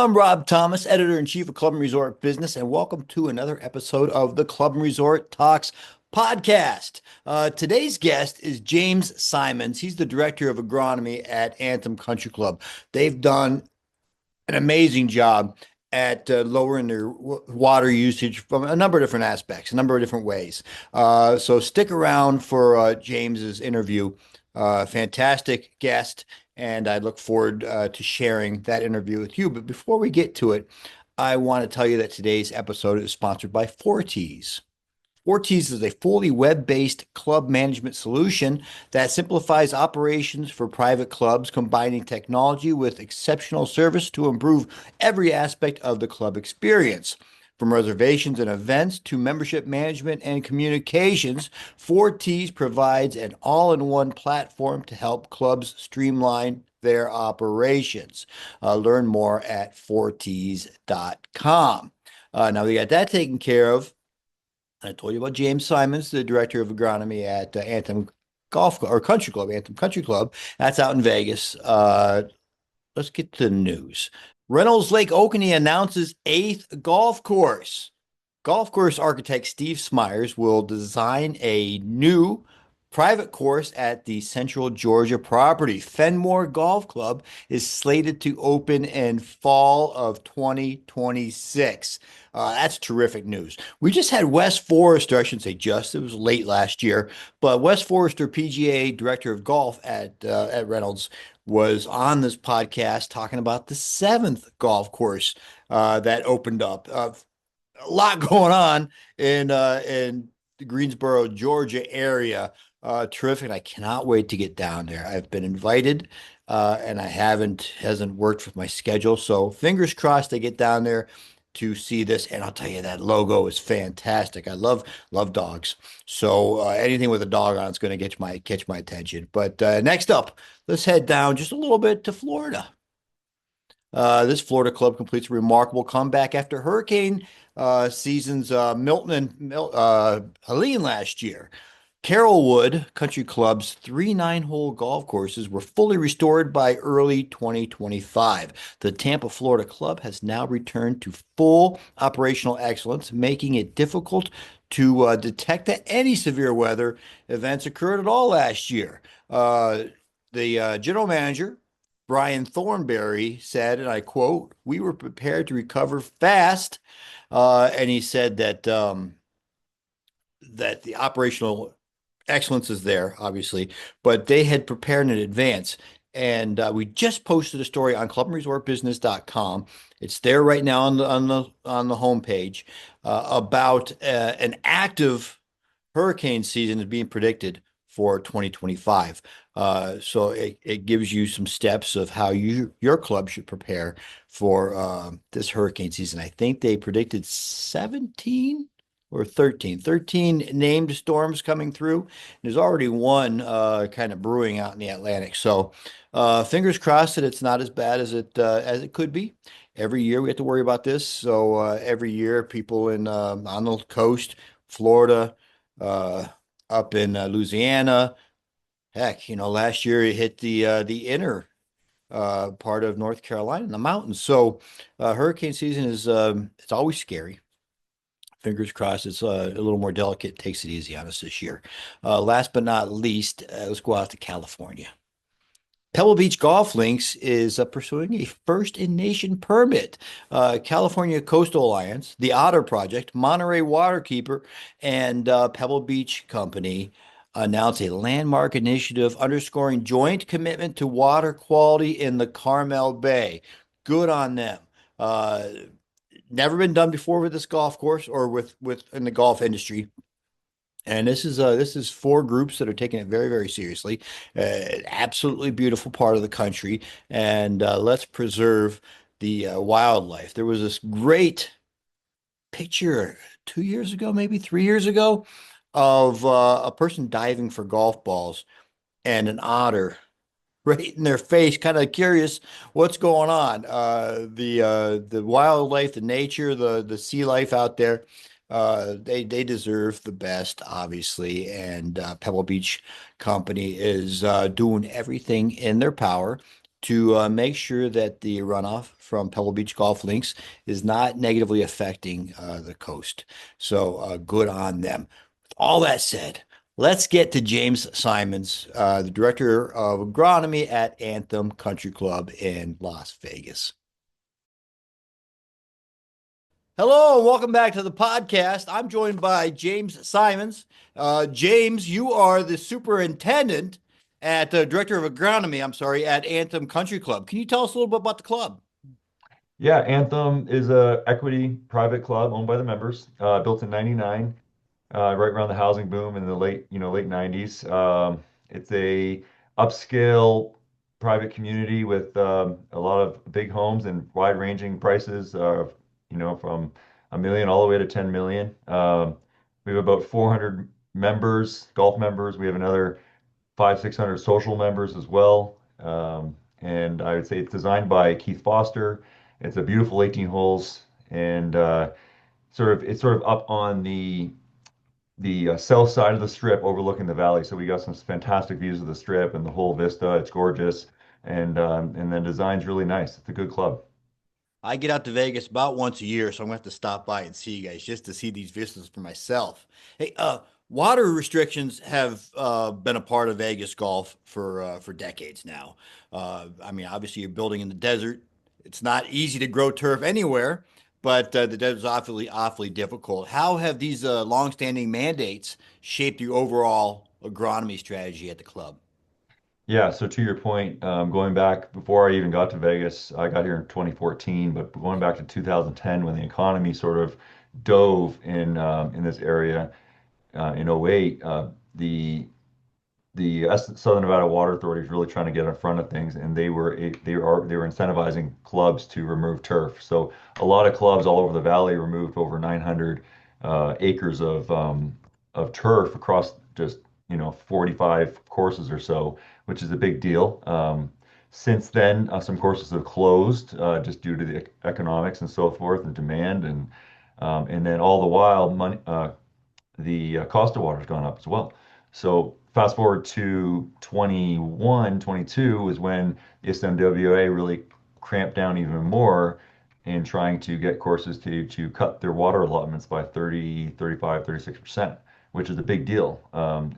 I'm Rob Thomas, editor-in-chief of Club and Resort Business, and welcome to another episode of the Club and Resort Talks podcast. Today's guest is James Symons. He's the director of agronomy at Anthem Country Club. They've done an amazing job at lowering their water usage from a number of different aspects, a number of different ways. So stick around for James's interview. Fantastic guest, and I look forward to sharing that interview with you. But before we get to it, I want to tell you that today's episode is sponsored by Forties. Forties is a fully web-based club management solution that simplifies operations for private clubs, combining technology with exceptional service to improve every aspect of the club experience. From reservations and events to membership management and communications, Forties provides an all-in-one platform to help clubs streamline their operations. Learn more at forties.com. Now we got that taken care of. I told you about James Symons, the director of agronomy at Anthem Golf or Country Club, Anthem Country Club. That's out in Vegas. Let's get to the news. Reynolds Lake Oconee announces eighth golf course. Golf course architect Steve Smyers will design a new private course at the Central Georgia property. Fenmoor Golf Club is slated to open in fall of 2026. That's terrific news. We just had Wes Forrester, I shouldn't say just, it was late last year, but Wes Forrester, PGA Director of Golf at Reynolds, was on this podcast talking about the seventh golf course that opened up. A lot going on in the Greensboro, Georgia area. Terrific. I cannot wait to get down there. I've been invited, and I hasn't worked with my schedule. So fingers crossed I get down there to see this. And I'll tell you, that logo is fantastic. I love dogs. So anything with a dog on is going to catch my attention. But next up, let's head down just a little bit to Florida. This Florida club completes a remarkable comeback after hurricane seasons Milton and Helene last year. Carrollwood Country Club's three nine-hole golf courses were fully restored by early 2025. The Tampa, Florida club has now returned to full operational excellence, making it difficult to detect that any severe weather events occurred at all last year. The general manager, Brian Thornberry, said, and I quote, "We were prepared to recover fast," and he said that that the operational excellence is there, obviously, but they had prepared in advance. And we just posted a story on clubandresortbusiness.com. It's there right now on the homepage about an active hurricane season is being predicted for 2025. So it gives you some steps of how your club should prepare for this hurricane season. I think they predicted 17 or 13 named storms coming through. There's already one kind of brewing out in the Atlantic. So fingers crossed that it's not as bad as it could be. Every year we have to worry about this. So every year people on the coast, Florida, up in Louisiana, heck, last year it hit the inner part of North Carolina in the mountains. So hurricane season is it's always scary. Fingers crossed it's a little more delicate, takes it easy on us this year. Last but not least, let's go out to California. Pebble Beach Golf Links is pursuing a first-in-nation permit. California Coastal Alliance, the Otter Project, Monterey Waterkeeper, and Pebble Beach Company announced a landmark initiative underscoring joint commitment to water quality in the Carmel Bay. Good on them. Never been done before with this golf course or with in the golf industry. And this is four groups that are taking it very, very seriously. Absolutely beautiful part of the country, and let's preserve the wildlife. There was this great picture 2 years ago, maybe 3 years ago, of a person diving for golf balls and an otter right in their face, kind of curious what's going on. The wildlife, the nature, the sea life out there, they deserve the best, obviously. And Pebble Beach Company is doing everything in their power to make sure that the runoff from Pebble Beach golf links is not negatively affecting the coast. So good on them. With all that said, let's get to James Symons, the director of agronomy at Anthem Country Club in Las Vegas. Hello, and welcome back to the podcast. I'm joined by James Symons. James, you are the superintendent at director of agronomy, I'm sorry, at Anthem Country Club. Can you tell us a little bit about the club? Yeah, Anthem is a equity private club owned by the members, built in '99, right around the housing boom in the late '90s. It's a upscale private community with a lot of big homes and wide-ranging prices, from a million all the way to 10 million. We have about 400 members, golf members. We have another 600 social members as well. And I would say it's designed by Keith Foster. It's a beautiful 18 holes, and it's sort of up on the south side of the strip, overlooking the valley. So we got some fantastic views of the strip and the whole vista. It's gorgeous, and then design's really nice. It's a good club. I get out to Vegas about once a year, so I'm gonna have to stop by and see you guys just to see these vistas for myself. Hey, water restrictions have been a part of Vegas golf for decades now. I mean, obviously you're building in the desert. It's not easy to grow turf anywhere, but the desert's awfully difficult. How have these longstanding mandates shaped your overall agronomy strategy at the club? Yeah, so to your point, going back before I even got to Vegas, I got here in 2014, but going back to 2010 when the economy sort of dove in this area in '08, the Southern Nevada Water Authority is really trying to get in front of things, and they were incentivizing clubs to remove turf. So a lot of clubs all over the valley removed over 900 acres of turf across just 45 courses or so, which is a big deal. Since then, some courses have closed just due to the economics and so forth and demand, and then all the while the cost of water has gone up as well. So fast forward to 21, 22 is when the SMWA really cramped down even more in trying to get courses to cut their water allotments by 30, 35, 36%, which is a big deal.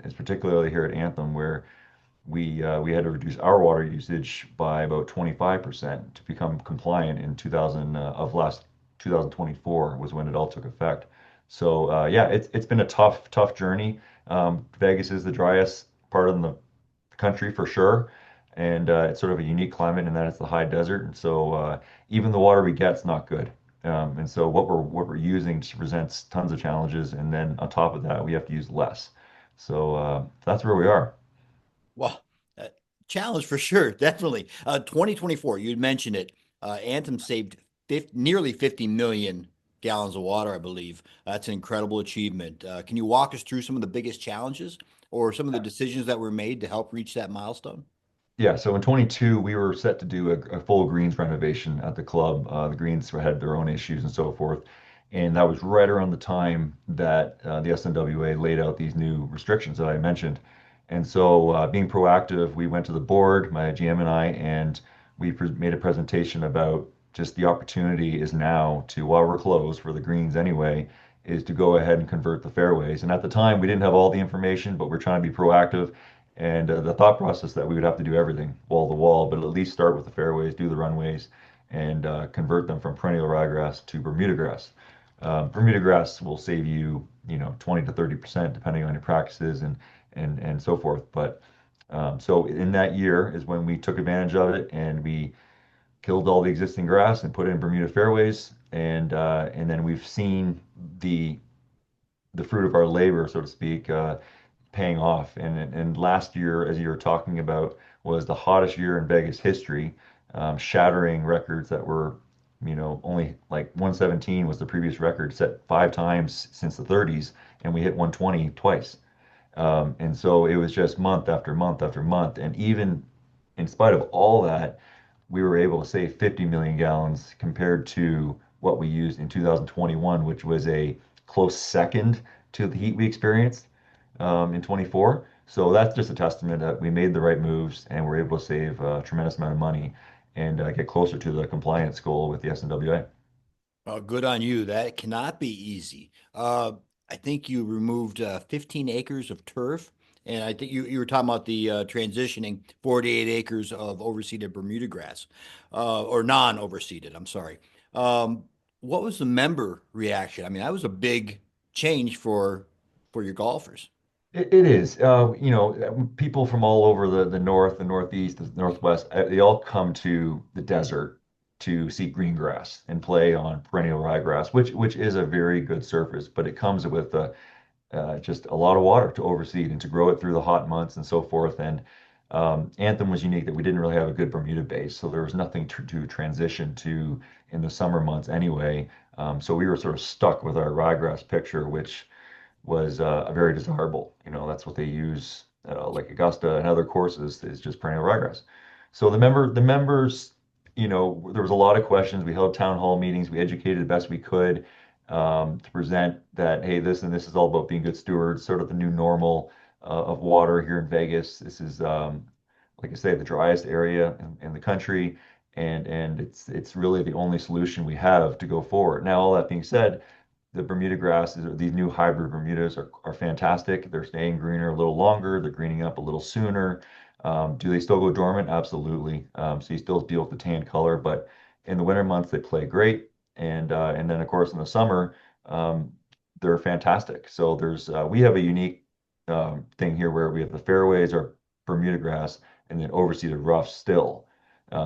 It's particularly here at Anthem where we had to reduce our water usage by about 25% to become compliant in 2000 of last 2024 was when it all took effect. So yeah, it's been a tough journey. Vegas is the driest part of the country for sure, and it's sort of a unique climate in that it's the high desert, and so even the water we get is not good. And so what we're using just presents tons of challenges, and then on top of that, we have to use less. So that's where we are. Well, uh, challenge for sure, definitely. 2024, you had mentioned it. Anthem saved nearly 50 million gallons of water, I believe. That's an incredible achievement. Can you walk us through some of the biggest challenges or some of the decisions that were made to help reach that milestone? Yeah, so in 22, we were set to do a full greens renovation at the club. The greens had their own issues and so forth. And that was right around the time that the SNWA laid out these new restrictions that I mentioned. And so, being proactive, we went to the board, my GM and we made a presentation about just the opportunity is now to, while we're closed for the greens anyway, is to go ahead and convert the fairways. And at the time, we didn't have all the information, but we're trying to be proactive. And the thought process that we would have to do everything wall to wall, but at least start with the fairways, do the runways, and convert them from perennial ryegrass to Bermuda grass. Bermuda grass will save you, 20 to 30% depending on your practices and so forth. But so in that year is when we took advantage of it and we killed all the existing grass and put in Bermuda fairways, and then we've seen the fruit of our labor, so to speak, paying off. And last year, as you were talking about, was the hottest year in Vegas history, shattering records that were, only like 117 was the previous record set 5 times since the 30s, and we hit 120 twice. And so it was just month after month after month. And even in spite of all that, we were able to save 50 million gallons compared to what we used in 2021, which was a close second to the heat we experienced in 24. So that's just a testament that we made the right moves and we're able to save a tremendous amount of money and get closer to the compliance goal with the SNWA. Oh, good on you. That cannot be easy. I think you removed 15 acres of turf, and I think you were talking about the transitioning 48 acres of overseeded Bermuda grass, or non-overseeded. I'm sorry. Um, what was the member reaction? I mean, that was a big change for your golfers. It is. People from all over the north, the northeast, the northwest, they all come to the desert to see green grass and play on perennial ryegrass, which is a very good surface, but it comes with just a lot of water to overseed and to grow it through the hot months and so forth. And Anthem was unique that we didn't really have a good Bermuda base, so there was nothing to transition to in the summer months anyway. So we were sort of stuck with our ryegrass picture, which was very desirable. That's what they use, like Augusta and other courses, is just perennial ryegrass. So the members, there was a lot of questions. We held town hall meetings. We educated the best we could to present that, hey, this and this is all about being good stewards, sort of the new normal of water here in Vegas. This is, like I say, the driest area in the country, and it's really the only solution we have to go forward. Now, all that being said, the Bermuda grasses, or these new hybrid Bermudas, are fantastic. They're staying greener a little longer. They're greening up a little sooner. Do they still go dormant? Absolutely. So you still deal with the tan color, but in the winter months they play great, and then of course in the summer um, they're fantastic. So we have a unique thing here where we have the fairways are Bermuda grass and then overseeded rough still.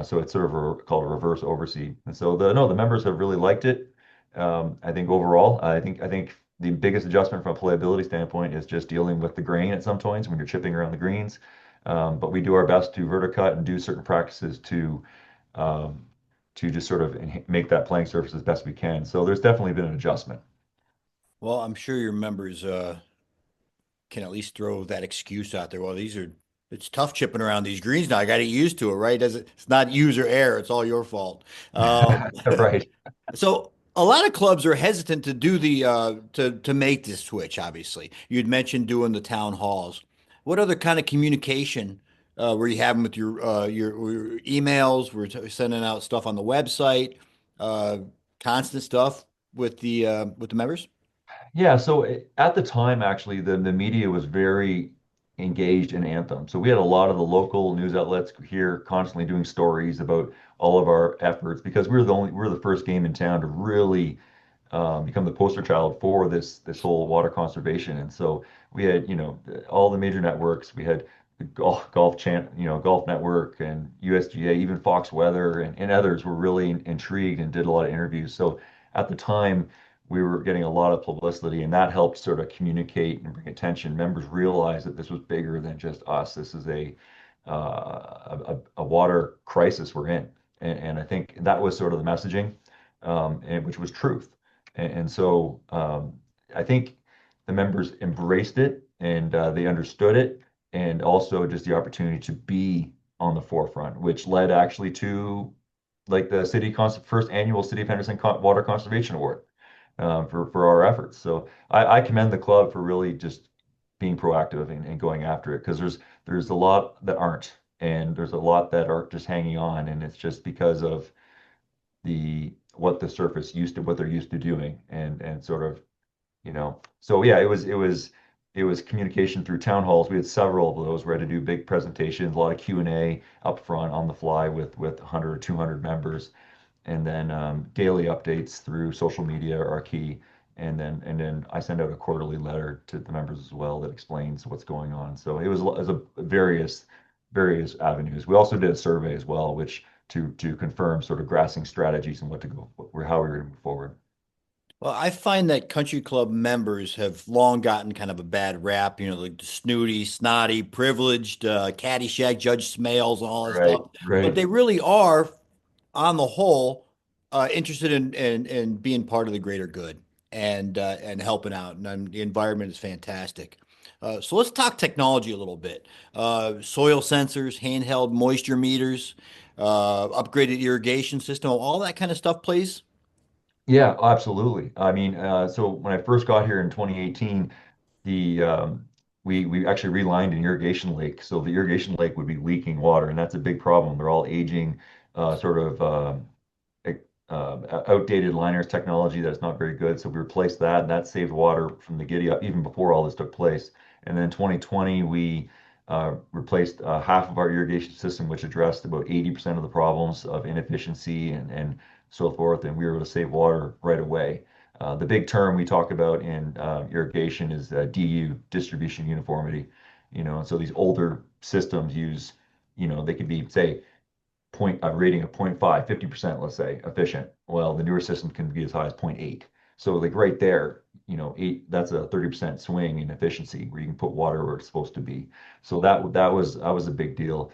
So it's sort of called a reverse overseed. And so the members have really liked it. I think overall, I think the biggest adjustment from a playability standpoint is just dealing with the grain at some points when you're chipping around the greens. But we do our best to verticut and do certain practices um, to just sort of make that playing surface as best we can. So there's definitely been an adjustment. Well, I'm sure your members can at least throw that excuse out there. Well, it's tough chipping around these greens now. I got to get used to it, right? It's not user error. It's all your fault. Um, Right. so a lot of clubs are hesitant to do the to make this switch. Obviously, you'd mentioned doing the town halls. What other kind of communication were you having with your emails? Were you sending out stuff on the website? Uh, Constant stuff with the members? Yeah, so at the time, actually, the media was very engaged in Anthem. So we had a lot of the local news outlets here constantly doing stories about all of our efforts because we were the first game in town to really become the poster child for this whole water conservation. And so we had, all the major networks. We had the Golf Network and USGA, even Fox Weather and others were really intrigued and did a lot of interviews. So at the time, we were getting a lot of publicity, and that helped sort of communicate and bring attention. Members realized that this was bigger than just us. This is a water crisis we're in, and I think that was sort of the messaging, and which was truth. And so I think the members embraced it and they understood it, and also just the opportunity to be on the forefront, which led actually to like the first annual City of Henderson Water Conservation Award for our efforts. So I commend the club for really just being proactive and going after it because there's a lot that aren't, and there's a lot that are just hanging on, and it's just because of what the surface what they're used to doing, and sort of so yeah, it was communication through town halls. We had several of those. We had to do big presentations, a lot of Q&A up front on the fly with 100 or 200 members, and then daily updates through social media are key. And then I send out a quarterly letter to the members as well that explains what's going on. So it was a various avenues. We also did a survey as well, which to confirm sort of grassing strategies and how we were going to move forward. Well, I find that country club members have long gotten kind of a bad rap, like the snooty, snotty, privileged, Caddyshack, Judge Smales, and all that Right, stuff. But right. they really are, on the whole, interested in being part of the greater good and helping out. And the environment is fantastic. So let's talk technology a little bit. Soil sensors, handheld moisture meters, upgraded irrigation system, all that kind of stuff, please. Yeah, absolutely. I mean, so when I first got here in 2018, the we actually relined an irrigation lake. So the irrigation lake would be leaking water, and that's a big problem. They're all aging, sort of outdated liners technology that's not very good. So we replaced that, and that saved water from the giddy up even before all this took place. And then in 2020, we replaced half of our irrigation system, which addressed about 80% of the problems of inefficiency and so forth. And we were able to save water right away. The big term we talk about in irrigation is DU, distribution uniformity. And so these older systems use, they could be, say, point a rating of 0.5, 50%, let's say, efficient. Well, the newer system can be as high as 0.8. So like right there, that's a 30% swing in efficiency where you can put water where it's supposed to be. So that was a big deal.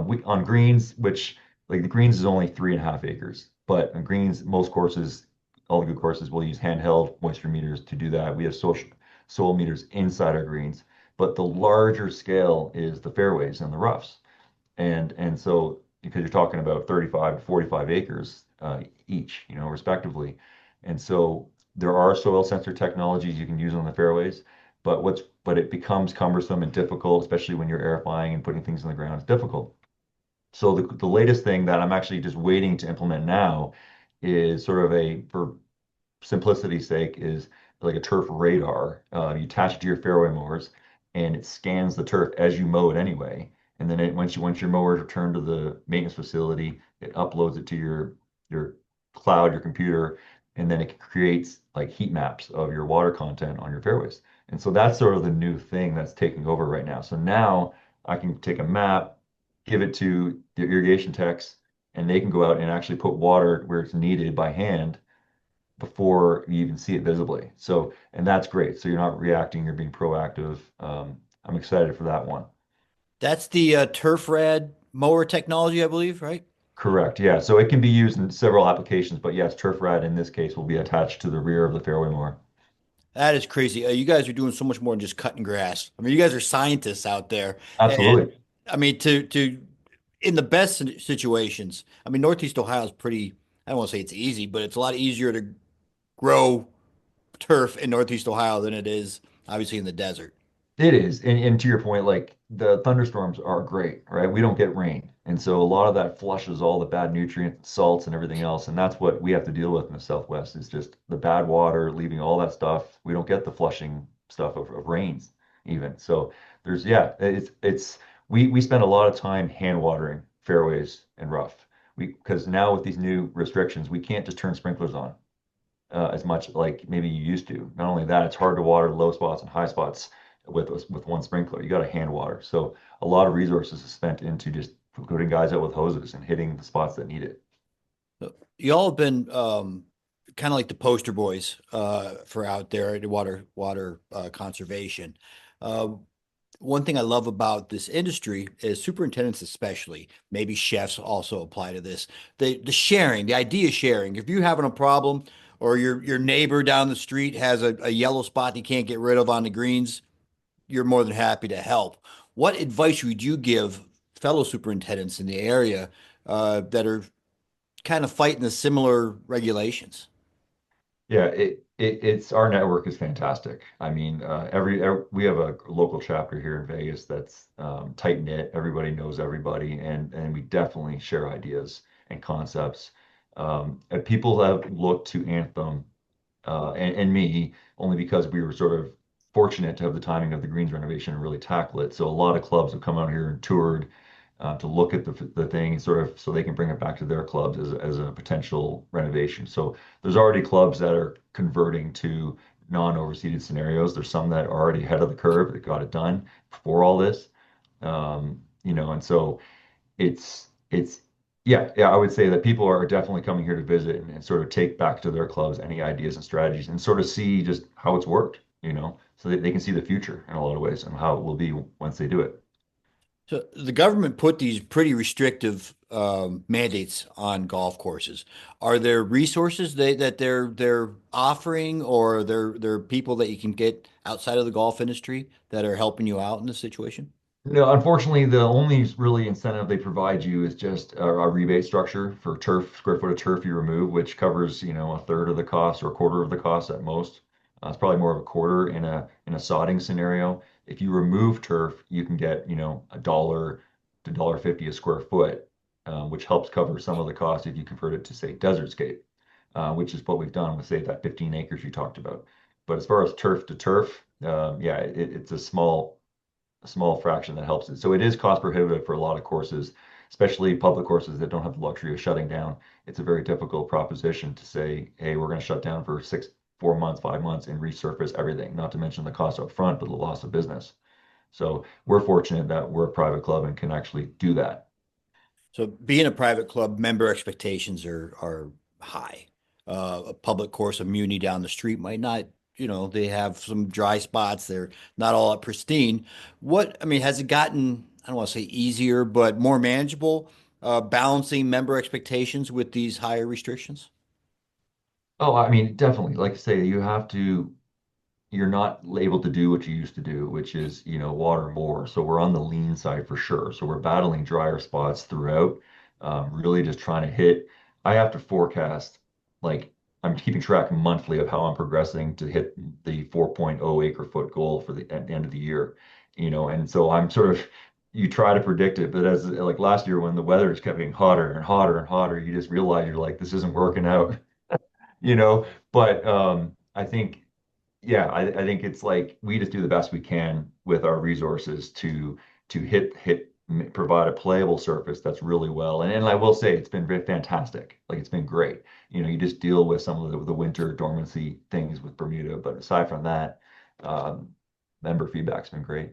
We on greens, which like the greens is only 3.5 acres, but on greens, most courses, all the good courses will use handheld moisture meters to do that. We have soil meters inside our greens, but the larger scale is the fairways and the roughs. And so because you're talking about 35 to 45 acres each, respectively. And so there are soil sensor technologies you can use on the fairways, but it becomes cumbersome and difficult, especially when you're aerifying and putting things in the ground. It's difficult. So the latest thing that I'm actually just waiting to implement now is sort of for simplicity's sake, is like a turf radar. You attach it to your fairway mowers, and it scans the turf as you mow it anyway. And then once your mower is returned to the maintenance facility, it uploads it to your cloud, your computer, and then it creates like heat maps of your water content on your fairways. And so that's sort of the new thing that's taking over right now. So now I can take a map, give it to the irrigation techs, and they can go out and actually put water where it's needed by hand before you even see it visibly. So, and that's great. So you're not reacting, you're being proactive. I'm excited for that one. That's the turf rad mower technology, I believe, right? Correct. Yeah. So it can be used in several applications, but yes, turf rat in this case will be attached to the rear of the fairway mower. That is crazy. You guys are doing so much more than just cutting grass. I mean, you guys are scientists out there, and Absolutely. I mean, to in the best situations. I mean, Northeast Ohio is pretty. I don't want to say it's easy, but it's a lot easier to grow turf in Northeast Ohio than it is obviously in the desert. It is. And to your point, like the thunderstorms are great, right? We don't get rain. And so a lot of that flushes all the bad nutrients, salts, and everything else. And that's what we have to deal with in the Southwest is just the bad water, leaving all that stuff. We don't get the flushing stuff of rains even. So yeah, we spend a lot of time hand watering fairways and rough. Because now with these new restrictions, we can't just turn sprinklers on as much like maybe you used to. Not only that, it's hard to water low spots and high spots with one sprinkler. You got to hand water. So a lot of resources is spent into just putting guys out with hoses and hitting the spots that need it. So y'all have been kind of like the poster boys for out there at water conservation. Uh, One thing I love about this industry is superintendents, especially, maybe chefs also apply to this. The sharing, the idea sharing. If you're having a problem or your neighbor down the street has a yellow spot you can't get rid of on the greens, you're more than happy to help. What advice would you give fellow superintendents in the area that are kind of fighting the similar regulations? Yeah, it's our network is fantastic. I mean, we have a local chapter here in Vegas that's tight knit. Everybody knows everybody, and we definitely share ideas and concepts. And people have looked to Anthem and me only because we were sort of fortunate to have the timing of the greens renovation and really tackle it. So a lot of clubs have come out here and toured to look at the thing sort of so they can bring it back to their clubs as a potential renovation. So there's already clubs that are converting to non-overseeded scenarios. There's some that are already ahead of the curve that got it done before all this. And so it's yeah, I would say that people are definitely coming here to visit and sort of take back to their clubs any ideas and strategies and sort of see just how it's worked, so that they can see the future in a lot of ways and how it will be once they do it. So the government put these pretty restrictive mandates on golf courses. Are there resources that they're offering, or there people that you can get outside of the golf industry that are helping you out in this situation? No, unfortunately, the only really incentive they provide you is just a rebate structure for turf, square foot of turf you remove, which covers, a third of the cost or a quarter of the cost at most. It's probably more of a quarter in a sodding scenario. If you remove turf, you can get, $1 to $1.50 a square foot, which helps cover some of the cost if you convert it to, say, desert scape, which is what we've done with, say, that 15 acres you talked about. But as far as turf to turf, yeah, it's a small fraction that helps it. So it is cost prohibitive for a lot of courses, especially public courses that don't have the luxury of shutting down. It's a very difficult proposition to say, hey, we're going to shut down for 4 months, 5 months, and resurface everything, not to mention the cost up front, but the loss of business. So we're fortunate that we're a private club and can actually do that. So being a private club, member expectations are high. A public course, a muni down the street might not, they have some dry spots. They're not all up pristine. I mean, has it gotten, I don't want to say easier, but more manageable, balancing member expectations with these higher restrictions? Oh, I mean, definitely. Like I say, you're not able to do what you used to do, which is, water more. So we're on the lean side for sure. So we're battling drier spots throughout, really just trying to hit. I have to forecast, like, I'm keeping track monthly of how I'm progressing to hit the 4.0 acre foot goal for at the end of the year, and so I'm sort of, you try to predict it, but as like last year when the weather just kept getting hotter and hotter and hotter, you just realize you're like, this isn't working out, you know, but I think yeah, I think it's like we just do the best we can with our resources to provide a playable surface that's really well. And I will say it's been very fantastic. Like it's been great. You just deal with some of the winter dormancy things with Bermuda, but aside from that, um, member feedback's been great.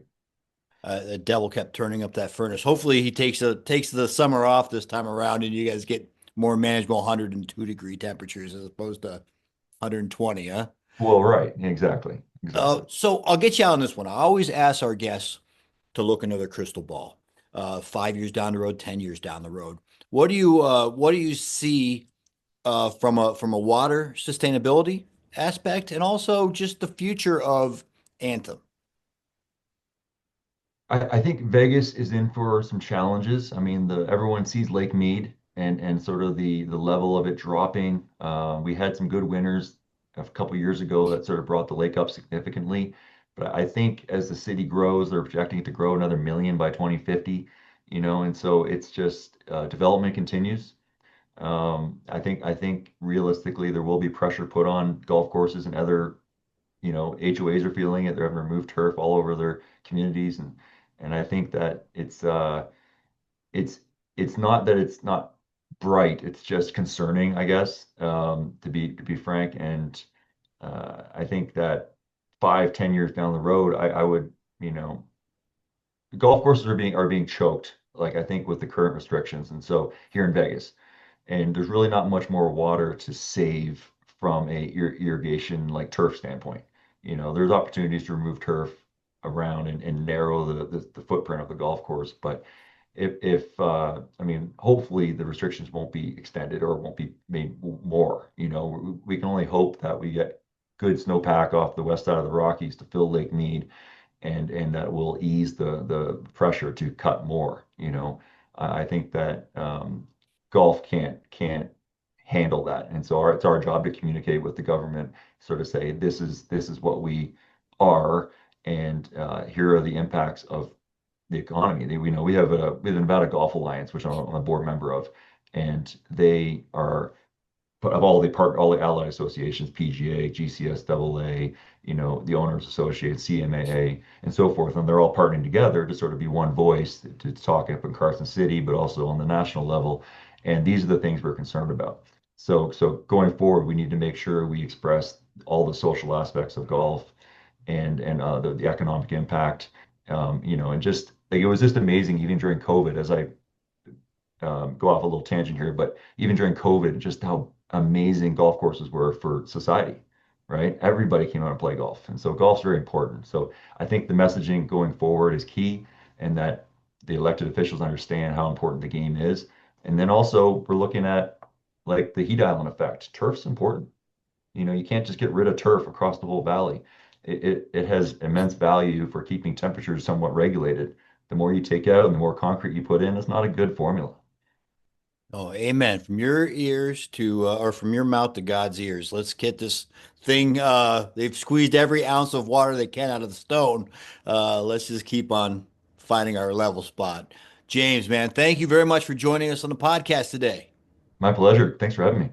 The devil kept turning up that furnace. Hopefully, he takes the summer off this time around, and you guys get more manageable 102-degree temperatures as opposed to 120, huh? Well, right, exactly, exactly. So I'll get you on this one. I always ask our guests to look into their crystal ball. 5 years down the road, 10 years down the road. What do you see from a water sustainability aspect, and also just the future of Anthem? I think Vegas is in for some challenges. I mean, the everyone sees Lake Mead and sort of the level of it dropping. We had some good winners a couple years ago that sort of brought the lake up significantly. But I think as the city grows, they're projecting it to grow another million by 2050, and so it's just development continues. I think realistically there will be pressure put on golf courses and other HOAs are feeling it. They're having to remove turf all over their communities, and I think that it's it's not that it's not bright. It's just concerning, I guess, to be frank. And I think that 5, 10 years down the road, I would, you know, golf courses are being choked. Like I think with the current restrictions, and so here in Vegas and there's really not much more water to save from a irrigation like turf standpoint. There's opportunities to remove turf around and narrow the footprint of the golf course, but if I mean, hopefully the restrictions won't be extended or won't be made more. We can only hope that we get good snowpack off the west side of the Rockies to fill Lake Mead and that will ease the pressure to cut more. I think that golf can't handle that, and so it's our job to communicate with the government, sort of say this is what we are, and here are the impacts of the economy. We have the Nevada Golf Alliance, which I'm a board member of, and they are but of all the allied associations, PGA, GCSAA, the Owners Association, CMAA, and so forth, and they're all partnering together to sort of be one voice to talk up in Carson City, but also on the national level. And these are the things we're concerned about. So going forward, we need to make sure we express all the social aspects of golf and the economic impact, and just like it was just amazing even during COVID as I go off a little tangent here, but even during COVID, just how amazing golf courses were for society, right? Everybody came out and play golf. And so golf's very important. So I think the messaging going forward is key and that the elected officials understand how important the game is. And then also we're looking at like the heat island effect. Turf's important. You can't just get rid of turf across the whole valley. It has immense value for keeping temperatures somewhat regulated. The more you take out and the more concrete you put in, it's not a good formula. Oh, amen. From your ears to, or from your mouth to God's ears. Let's get this thing. They've squeezed every ounce of water they can out of the stone. Let's just keep on finding our level spot. James, man, thank you very much for joining us on the podcast today. My pleasure. Thanks for having me.